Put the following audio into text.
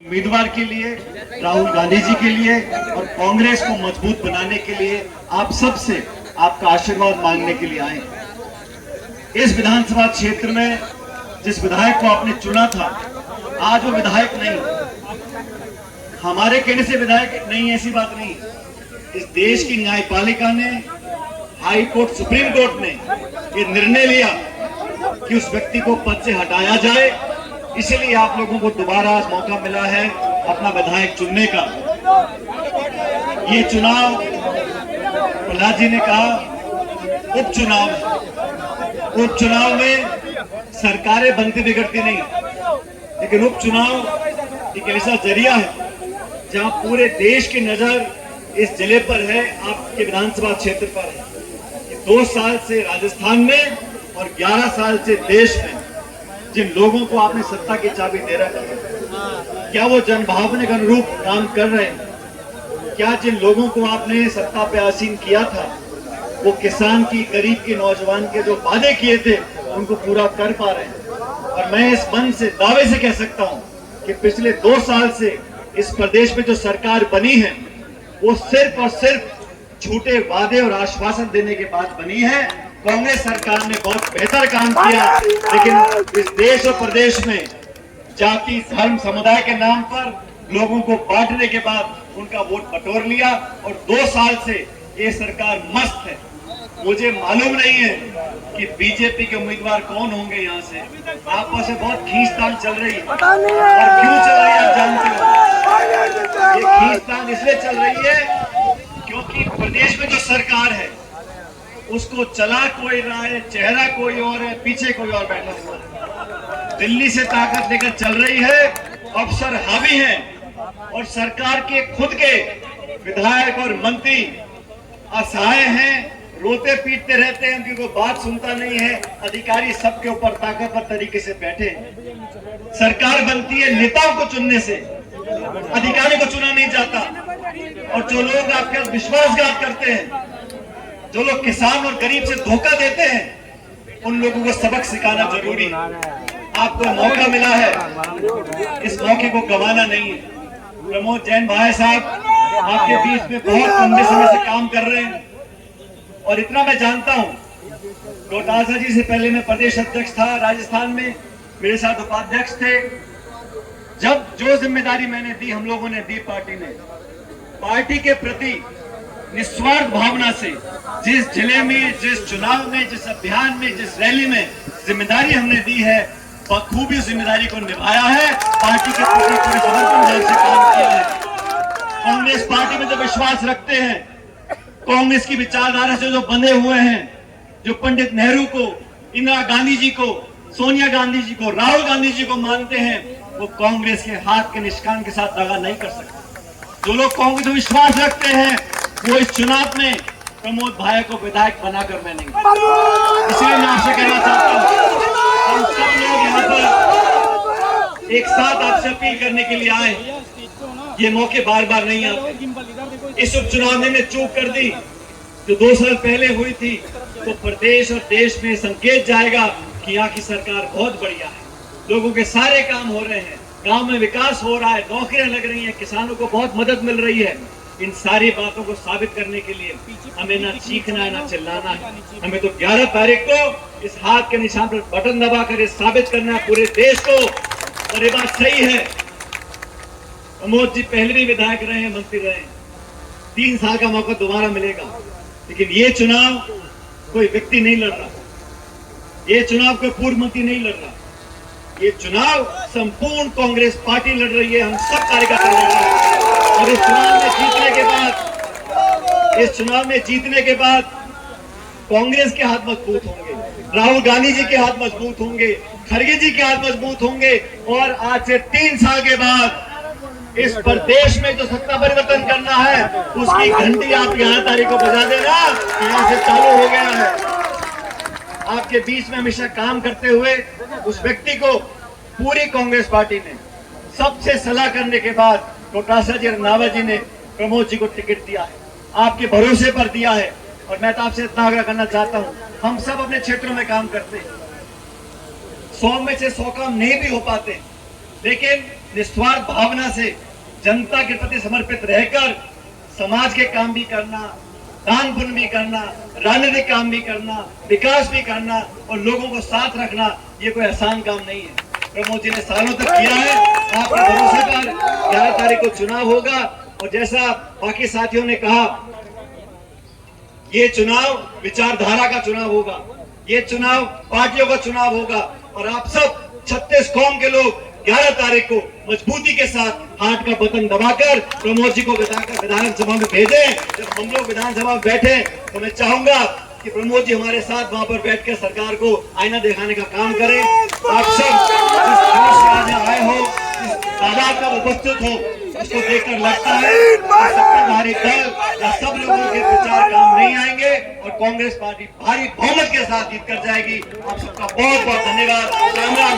उम्मीदवार के लिए, राहुल गांधी जी के लिए और कांग्रेस को मजबूत बनाने के लिए आप सबसे आपका आशीर्वाद मांगने के लिए आए। इस विधानसभा क्षेत्र में जिस विधायक को आपने चुना था, आज वो विधायक नहीं, हमारे कहने से विधायक नहीं, ऐसी बात नहीं। इस देश की न्यायपालिका ने, हाई कोर्ट, सुप्रीम कोर्ट ने ये निर्णय लिया कि उस व्यक्ति को पद से हटाया जाए। इसीलिए आप लोगों को दोबारा आज मौका मिला है अपना विधायक चुनने का। ये चुनाव, प्रहलाद जी ने कहा, उपचुनाव है। उपचुनाव में सरकारें बनती बिगड़ती नहीं, लेकिन उपचुनाव एक ऐसा जरिया है जहां पूरे देश की नजर इस जिले पर है, आपके विधानसभा क्षेत्र पर है। 2 साल से राजस्थान में और 11 साल से देश में जिन लोगों को आपने सत्ता की चाबी दे रखी है, क्या वो जनभावना के अनुरूप काम कर रहे हैं? क्या जिन लोगों को आपने सत्ता पे आसीन किया था, वो किसान की, गरीब के, नौजवान के जो वादे किए थे उनको पूरा कर पा रहे हैं? और मैं इस मन से, दावे से कह सकता हूं कि पिछले 2 साल से इस प्रदेश में जो सरकार बनी है वो सिर्फ और सिर्फ झूठे वादे और आश्वासन देने के बाद बनी है। कांग्रेस सरकार ने बहुत बेहतर काम किया, लेकिन इस देश और प्रदेश में जाति, धर्म, समुदाय के नाम पर लोगों को बांटने के बाद उनका वोट बटोर लिया और 2 साल से ये सरकार मस्त है। मुझे मालूम नहीं है कि बीजेपी के उम्मीदवार कौन होंगे। यहाँ से आपस में बहुत खींचतान चल रही है, और क्यों चल रही है आप जानते हो। ये खींचतान इसलिए चल रही है क्योंकि प्रदेश में जो सरकार है उसको चला कोई रहा है, चेहरा कोई और है, पीछे कोई और बैठा हुआ है। दिल्ली से ताकत लेकर चल रही है, अफसर हावी हैं और सरकार के खुद के विधायक और मंत्री असहाय हैं, रोते पीटते रहते हैं, उनकी कोई बात सुनता नहीं है। अधिकारी सबके ऊपर ताकतवर तरीके से बैठे हैं। सरकार बनती है नेताओं को चुनने से, अधिकारी को चुना नहीं जाता। और जो लोग आपके विश्वासघात करते हैं, जो लोग किसान और गरीब से धोखा देते हैं, उन लोगों को सबक सिखाना जरूरी है। आपको मौका मिला है, इस मौके को गंवाना नहीं है। प्रमोद जैन भाई साहब आपके बीच में बहुत लंबे समय से काम कर रहे हैं और इतना मैं जानता हूं, डोटासरा जी से पहले मैं प्रदेश अध्यक्ष था राजस्थान में, मेरे साथ उपाध्यक्ष थे। जब जो जिम्मेदारी मैंने दी, हम लोगों ने दी, पार्टी ने, पार्टी के प्रति निस्वार्थ भावना से जिस जिले में, जिस चुनाव में, जिस अभियान में, जिस रैली में जिम्मेदारी हमने दी है, बखूबी जिम्मेदारी को निभाया है। पार्टी के प्रति पूरे समर्पण भाव से काम किया है। कांग्रेस पार्टी में जो विश्वास रखते हैं, कांग्रेस की विचारधारा से जो बंधे हुए हैं, जो पंडित नेहरू को, इंदिरा गांधी जी को, सोनिया गांधी जी को, राहुल गांधी जी को मानते हैं, वो कांग्रेस के हाथ के निशान के साथ दगा नहीं कर सकते। जो लोग कांग्रेस में विश्वास रखते हैं, वो इस चुनाव में प्रमोद भाई को विधायक बनाकर मैं नहीं। इसलिए मैं आपसे कहना चाहता हूँ, हम सब लोग यहाँ पर एक साथ आपसे अपील करने के लिए आए। ये मौके बार बार नहीं आते। इस उपचुनाव में चूक कर दी जो 2 साल पहले हुई थी, तो प्रदेश और देश में संकेत जाएगा कि यहाँ की सरकार बहुत बढ़िया है, लोगों के सारे काम हो रहे हैं, गांव में विकास हो रहा है, नौकरियां लग रही हैं, किसानों को बहुत मदद मिल रही है। इन सारी बातों को साबित करने के लिए हमें ना चीखना है, ना चिल्लाना है। हमें तो 11 तारीख को इस हाथ के निशान पर बटन दबाकर साबित करना है पूरे देश को। और ये बात सही है, प्रमोद जी पहले भी विधायक रहे हैं, मंत्री रहे हैं, 3 साल का मौका दोबारा मिलेगा। लेकिन ये चुनाव कोई व्यक्ति नहीं लड़ रहा, ये चुनाव कोई पूर्व मंत्री नहीं लड़ रहा, ये चुनाव संपूर्ण कांग्रेस पार्टी लड़ रही है। हम सब कार्यकर्ता लड़ रहे हैं और इस चुनाव में जीतने के बाद कांग्रेस के हाथ मजबूत होंगे, राहुल गांधी जी के हाथ मजबूत होंगे, खड़गे जी के हाथ मजबूत होंगे। और आज से 3 साल के बाद इस प्रदेश में जो सत्ता परिवर्तन करना है, उसकी घंटी आप 11 तारीख को बजा देना, यहाँ से चालू हो गया है। आपके बीच में हमेशा काम करते हुए उस व्यक्ति को पूरी कांग्रेस पार्टी ने सबसे सलाह करने के बाद डोटासरा जी, रंधावा जी ने प्रमोद जी को टिकट दिया है, आपके भरोसे पर दिया है। और मैं तो आपसे इतना आग्रह करना चाहता हूं, हम सब अपने क्षेत्रों में काम करते हैं, 100 में से 100 काम नहीं भी हो पाते, लेकिन निस्वार्थ भावना से जनता के प्रति समर्पित रहकर समाज के काम भी करना, दान पुण्य भी करना, राजनीतिक काम भी करना, विकास भी करना और लोगों को साथ रखना, ये कोई आसान काम नहीं है। प्रमोद जी ने सालों तक किया है। आपके भरोसे पर 11 तारीख को चुनाव होगा और जैसा बाकी साथियों ने कहा, ये चुनाव विचारधारा का चुनाव होगा, ये चुनाव पार्टियों का चुनाव होगा और आप सब 36 कौम के लोग 11 तारीख को मजबूती के साथ हाथ का बटन दबाकर प्रमोद जी को विधानसभा में भेजें। जब हम लोग विधानसभा में बैठे तो मैं चाहूंगा कि प्रमोद जी हमारे साथ वहां पर बैठकर सरकार को आईना दिखाने का काम करें। आप सब जिस जोश से आज आए हो, जिस तादाद में उपस्थित हो, उसको देखकर लगता है कि सत्ताधारी दल या सब लोगों के प्रचार काम नहीं आएंगे और कांग्रेस पार्टी भारी बहुमत के साथ जीत कर जाएगी। आप सबका बहुत बहुत धन्यवाद। राम राम।